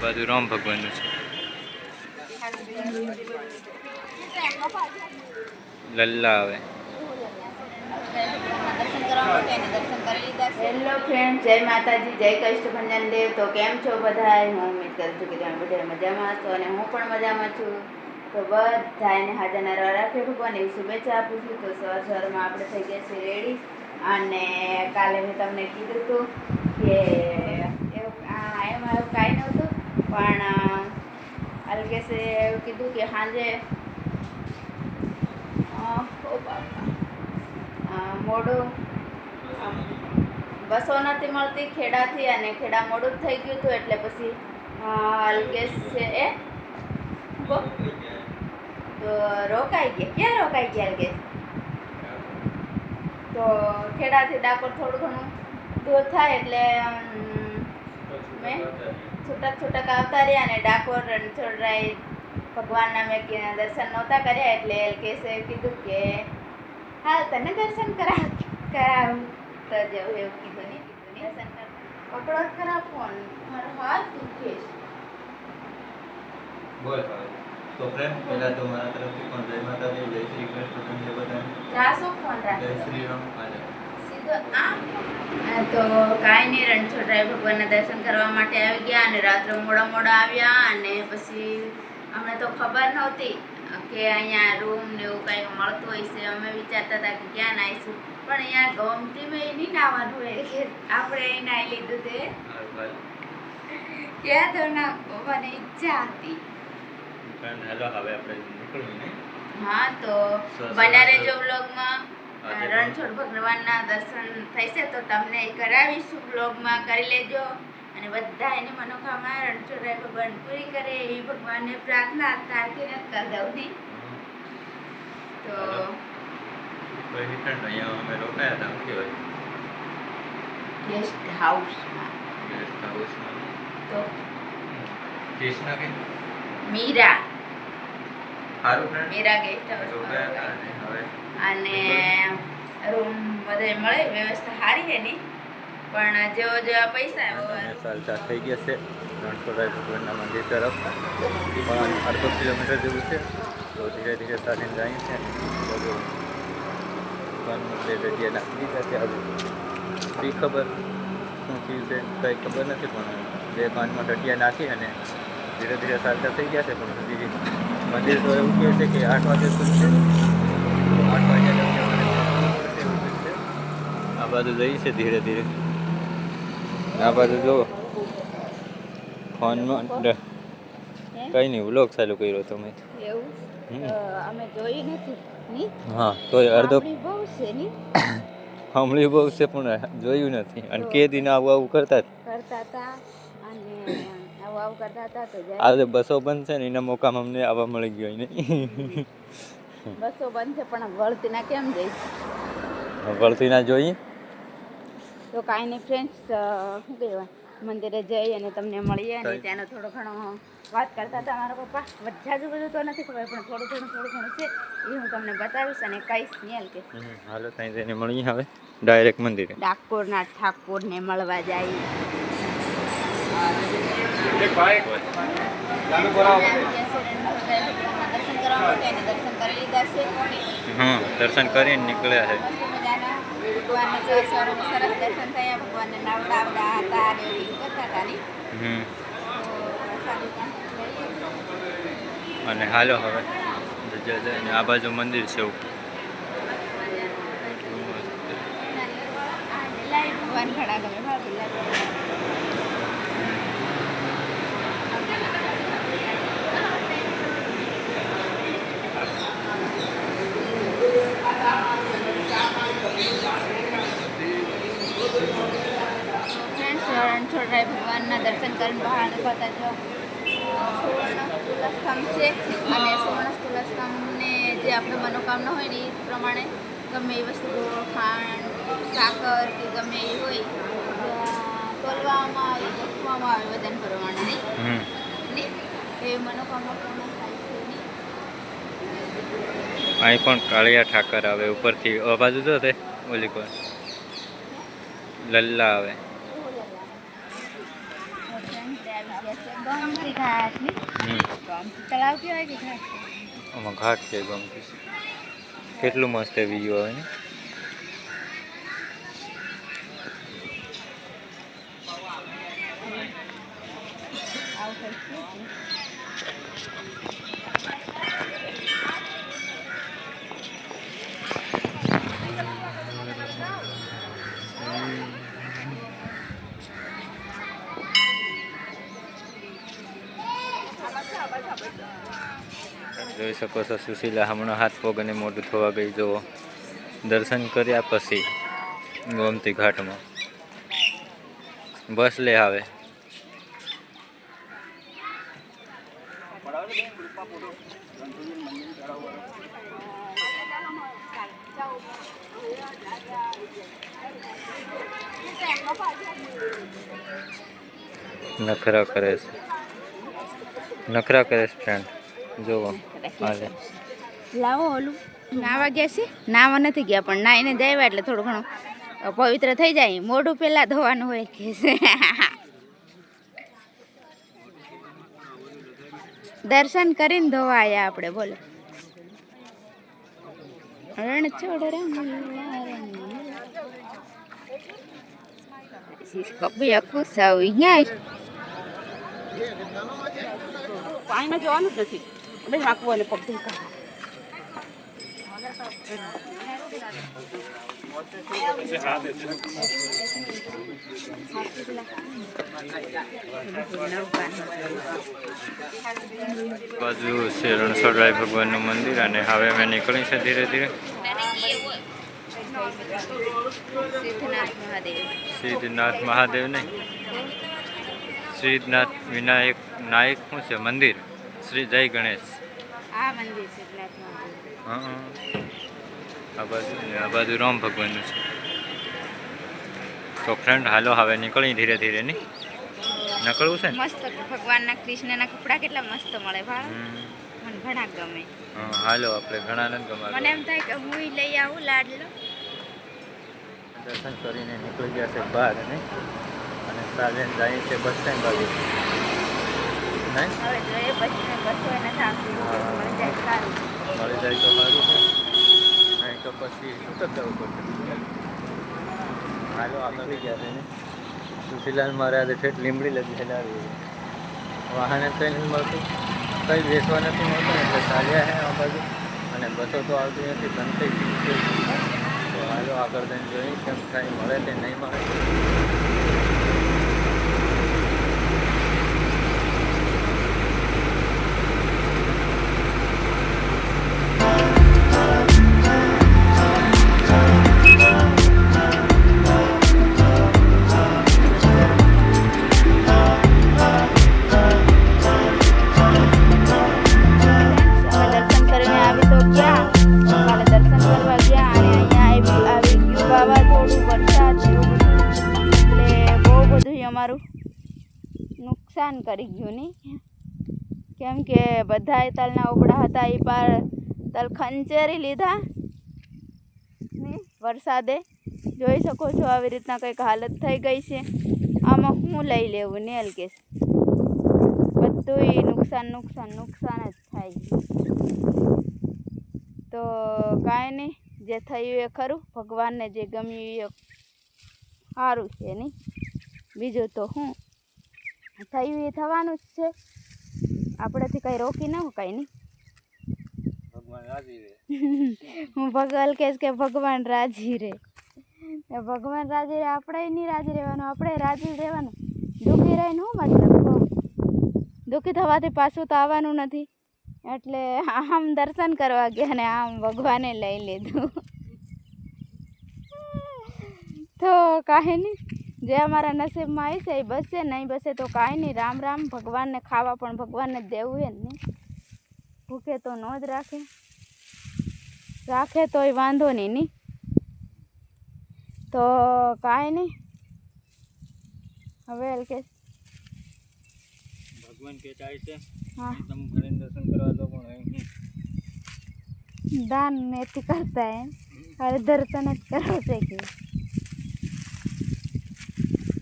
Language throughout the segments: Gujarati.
બાજુ રામ ભગવાનનું છે, લલ્લા આવે. હેલો ફ્રેન્ડ, જય માતાજી, જય કષ્ટભંજન દેવ. તો કેમ છો બધા? હું ઉમ્મીદ કરું છું કે તમે બધા મજામાં હશો અને હું પણ મજામાં છું. તો બધાને હાજરના રાખે ભગવાન એવી શુભેચ્છા આપું છું. તો સવારમાં આપણે થઈ ગયા છીએ રેડી. અને કાલે મેં તમને કીધું હતું કે એમાં એવું કાંઈ નહોતું, પણ અલ્કેશે એવું કીધું કે સાંજે મોડું બસો નથી મળતી ખેડાથી, અને ખેડા મોડું જ થઈ ગયું હતું. એટલે પછી અલ્કેશ છે એ તો રોકાઈ ગયા. ક્યાં રોકાઈ ગયા અલ્કેશ? તો ખેડાથી ડાકોર થોડું ઘણું દૂર થાય એટલે મેં છૂટક આવતા રહ્યા. અને ડાકોર રણછોડરાય ભગવાનના મેં દર્શન નહોતા કર્યા, એટલે અલ્કેશે કીધું કે હાલ તને દર્શન કરાવું તો જવું. એવું કીધું નહીં દર્શન કર. પકડો ખરા ફોન, મારો હાથ દુખે છે. બોલ તો ફ્રેન્ડ, પહેલા તો મારા તરફથી પણ જય માતાજી, જય શ્રી કૃષ્ણ. તમને બધાને રાસો ફોન રાખ, જય શ્રી રામ. સીધો તો કાંઈ નહીં, રણછોડરાય ભગવાનના દર્શન કરવા માટે આવી ગયા. અને રાત્રે મોડા આવ્યા. અને પછી અમને તો ખબર નહોતી કે અહીંયા રૂમ ને એવું કંઈ મળતું હોય છે. અમે વિચારતા હતા કે ક્યાં નાહીશું, પણ અહીંયા ગમતીમાં નહીં નાવાનું હોય કે આપણે અહીં નાહી લીધું તે ક્યાં તો ના મને ઈચ્છા હતી. હેલો, હવે આપણે નીકળવું ને. હા, તો બન્યા રહેજો બ્લોગમાં. રણછોડ ભગવાનના દર્શન થશે તો તમને કરાવીશું, બ્લોગમાં કરી લેજો. અને બધા એની મનોકામના રણછોડરાય ભગવાન પૂરી કરે એવી ભગવાનને પ્રાર્થના તારથી નથી કરી દઉં નહીં. તો અહીંયા અમે રોકાયા હતા. કેવાય ગેસ્ટ હાઉસમાં. તો કૃષ્ણ કે મીરા સારું ફ્રેન્ડ મીરા ગેસ્ટ હાઉસમાં અને રૂમ બધે મળે, વ્યવસ્થા સારી છે નહીં, પણ જેવા પૈસા ચાલતા થઈ ગયા છે રણછોડરાય ભગવાનના મંદિર તરફ. પણ અડધો કિલોમીટર જેવું છે. તો ધીરે ધીરે ચાલીને જાય છે. ભગવાનનું બે જગ્યાએ નાખી દીધા છે. હવે બી ખબર શું થયું છે કંઈ ખબર નથી, પણ બે પાંચમાં ટટિયા નાખી અને ધીરે ધીરે ચાલતા થઈ ગયા છે. પણ હજી મંદિર તો એવું કહે છે કે 8 વાગે ખુલશે. 8 વાગ્યા આ બાજુ જઈ છે ધીરે ધીરે. આ બાજુ જો ફોનમાં કંઈ નહીં, વ્લોગ ચાલુ કર્યો તમે. એવું અમે જોયું નથી ની. હા, તો અડધો બહુ છે ની, હમણાં બહુ છે પણ જોયું નથી. અને કે દિન આવું કરતા હતા અને આવું કરતા હતા. તો આજે બસો બંધ છે ને એના મોકામાં અમને આવવા મળી ગયો નહીં. બસો બંધ છે પણ વળતીના કેમ જઈશ? વળતી ના જોઈએ તો કાંઈ નહીં ફ્રેન્ડ્સ, શું કહેવાય, મંદિરે જઈ અને તમને મળીએ. અને ત્યાંનો થોડો ઘણો વાત કરતા હતા મારા પપ્પા. જાજુ બધું તો નથી ખબર, પણ થોડું ઘણું છે એ હું તમને બતાવીશ અને કહીશ નહીં કે હાલો ત્યાં જઈને મળીએ. હવે ડાયરેક્ટ મંદિરે ડાકોરના ઠાકોરને મળવા જાય. હા, દર્શન કરીને નીકળ્યા છે. સરસ દર્શન થયા. ભગવાનને નવડાવડા હતા અને એવું કરતા હતા ને. અને હાલો હવે જઈને આ બાજુ મંદિર છે. ભગવાન ઘણા ગમે. રણછોડરાય ભગવાનના દર્શન કરીને બહાર નીકળતા જો સુવર્ણ તુલસ્તંભ છે. અને સુવર્ણ તુલસ્તંભને જે આપણે મનોકામના હોય ને એ પ્રમાણે ગમે એ વસ્તુ, ખાંડ, સાકર કે ગમે એ હોય તોલવામાં આવે, મૂકવામાં આવે વજન પ્રમાણે નહીં એ મનોકામના પૂર્ણ થાય છે નહીં. અહીં પણ કાળિયા ઠાકર આવે ઉપરથી. આ બાજુ જો તે ઓલી કોઈ લલ્લા આવે. ગમતી ઘાટની ગમતી તળાવ કહેવાય કે ઘાટ આમાં ઘાટ છે ગમતી. કેટલું મસ્ત વ્યૂ આવે ને. આવું કંઈક છે. જોઈ શકો છો સુશીલા હમણાં હાથ પગ અને મોઢું ધોવા ગઈ. જુઓ દર્શન કર્યા પછી ગોમતી ઘાટમાં બસ લે આવે. નખરા કરે છે, નખરા કરે છે ફ્રેન્ડ. જોવો હાલે. લાવો ઓલું નાવા ગયા છે. નાવા નથી ગયા પણ નાઈને જાય એટલે થોડું ઘણું પવિત્ર થઈ જાય. મોઢું પહેલાં ધોવાનું હોય કે છે. દર્શન કરીને ધોવા આવ્યા આપણે. બોલો રણછોડ કપિયા ખુશ આવી ગયા. પાણીમાં જવાનું જ નથી. બે નાખવું અને પગ બાજુ છે રણછોડરાય ભગવાનનું મંદિર અને હવે અમે નીકળી છે ધીરે ધીરે. સિદ્ધનાથ મહાદેવ નહીં, સિદ્ધનાથ વિનાયક નાયક શું છે મંદિર. શ્રી જય ગણેશ. આ મંદિર સિદ્ધનાથ મહાદેવ. હા આ બાજુ ને આ બાજુ રામ ભગવાનનું છે. તો ફ્રેન્ડ હાલો હવે નીકળી ધીરે ધીરે. નહીં નીકળવું છે ને. મસ્ત ભગવાનના કૃષ્ણના કપડા કેટલા મસ્ત મળે ભાવ. મને ઘણા ગમે. હા હાલો આપણે ઘણા નથી ગમે. મને એમ થાય કે હું લઈ આવું લાડલો. દર્શન કરીને નીકળી ગયા છે બહાર અને સાંજે જાય છે બસ સ્ટેન્ડ બાજુ. નહીં હવે જોઈએ પછી બસો એને સાંભળી મળી જાય સારું. મળી જાય તો સારું છે, નહીં તો પછી શું કરતા જવું પડશે. હાલો આગળ ગયા છે ને. સુશીલાલ મારે આજે ઠેઠ લીમડી લગી છે લાવી. વાહને કંઈ નથી મળતું, કંઈ બેસવા નથી મળતું એટલે ચાલ્યા છે આ બાજુ. અને બસો તો આવતી નથી, બંધ થઈ ગઈ. તો હાલો આગળ જઈને જોઈએ કેમ કાંઈ મળે કે નહીં મળે. અમારું નુકસાન કરી ગયું નહીં, કેમ કે બધાએ તલના ઉપડા હતા એ પાર તલ ખંચેરી લીધા ને વરસાદે. જોઈ શકો છો આવી રીતના કંઈક હાલત થઈ ગઈ છે. આમાં હું લઈ લેવું નેલ કેસ. બધું નુકસાન નુકસાન નુકસાન જ થાય. તો કાંઈ નહીં, જે થયું એ ખરું. ભગવાનને જે ગમ્યું એ સારું છે નહીં. બીજું તો શું થયું એ થવાનું જ છે. આપણેથી કંઈ રોકી ના કાંઈ નહીં. ભગવાન રાજી રહે. હું ભગવાન કહીશ કે ભગવાન રાજી રહે. ભગવાન રાજી રહે, આપણે નહીં રાજી રહેવાનું, આપણે રાજી રહેવાનું. દુઃખી રહીને શું મતલબ? દુઃખી થવાથી પાછું તો આવવાનું નથી. એટલે આમ દર્શન કરવા ગયા અને આમ ભગવાને લઈ લીધું. તો કાંઈ નહીં, જે અમારા નસીબમાં આવી છે એ બસશે, નહીં બસે તો કાંઈ નહીં. રામ રામ. ભગવાનને ખાવા પણ ભગવાનને દેવું હે ને. ભૂખે તો ન જ રાખે, રાખે તોય વાંધો નહીં નહીં. તો કાંઈ નહીં. હવે અલ્કેશ ભગવાન કે ચાય છે. હા તમે ઘરે દર્શન કરવા દો પણ દાન નથી કરતા એમ. હવે દર્શન જ કરો છે કે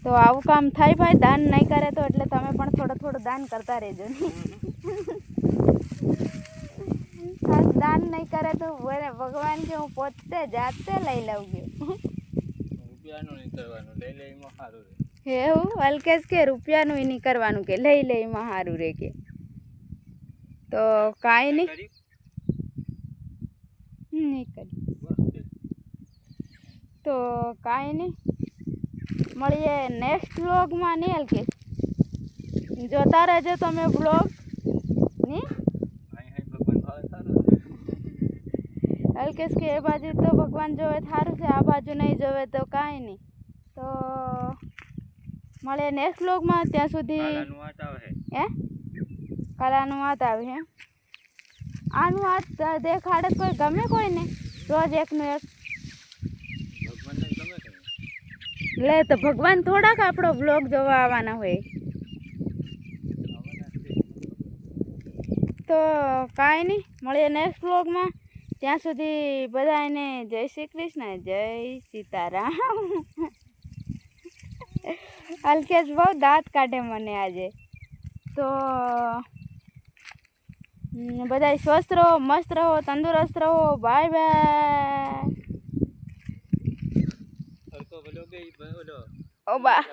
તો આવું કામ થાય ભાઈ. દાન નહીં કરે તો એટલે તમે પણ થોડો થોડો થોડું દાન કરતા રહેજો ને. દાન નહીં કરે તો ભગવાન કે હું પોતે જાતે લઈ લઉં કે રૂપિયાનું નહીં કરવાનું, લઈ લે એમાં સારું રહે. એવું અલ્કેશ કે રૂપિયાનું નહીં કરવાનું કે લઈ લે એમાં સારું રહે કે. તો કાંઈ નહીં કરી નહીં કરી બસ તે. તો કાંઈ નહીં મળીએ નેક્સ્ટ વ્લોગમાં નહીં અલ્કેશ. જોતા રહેજો તમે વ્લોગ નહીં. અહીં ભગવાન ભાવે સારું છે. અલ્કેશ કે એ બાજુ તો ભગવાન જોવે સારું છે, આ બાજુ નહીં જોવે તો કાંઈ નહીં. તો મળે નેક્સ્ટ વ્લોગમાં, ત્યાં સુધી કાલાનું વાટ આવે છે. હે કાલાનું વાત આવે હે. આનું વાત દેખાડે કોઈ ગમે કોઈને રોજ એકનું એક ભગવાનને ગમે છે. લે તો ભગવાન થોડાક આપણો બ્લોગ જોવા આવવાના હોય. આવવાના છે. તો કાંઈ નહીં મળીએ નેક્સ્ટ વ્લોગમાં, ત્યાં સુધી બધાને જય શ્રી કૃષ્ણ, જય સીતારામ. અલ્કેશ બહુ દાંત કાઢે મને આજે. તો બધા સ્વસ્થ રહો, મસ્ત રહો, તંદુરસ્ત રહો. Bye bye. હરકો બોલો ગઈ બોલો ઓ બા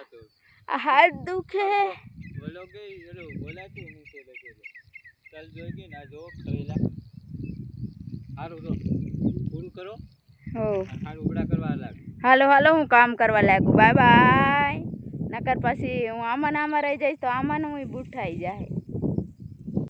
આ હાથ દુખે. બોલો ગઈ બોલો બોલાતું નીચે લખેલું. ચાલ જોઈ ગઈ ના જો ખરેલા સારું તો પૂરું કરો. હો સારું ઉડા કરવા લાગે. હાલો હાલો હું કામ કરવા લાગુ. Bye bye. નકર પછી હું આમાં રહી જઈશ તો આમાં હું બૂઠાઈ જાય.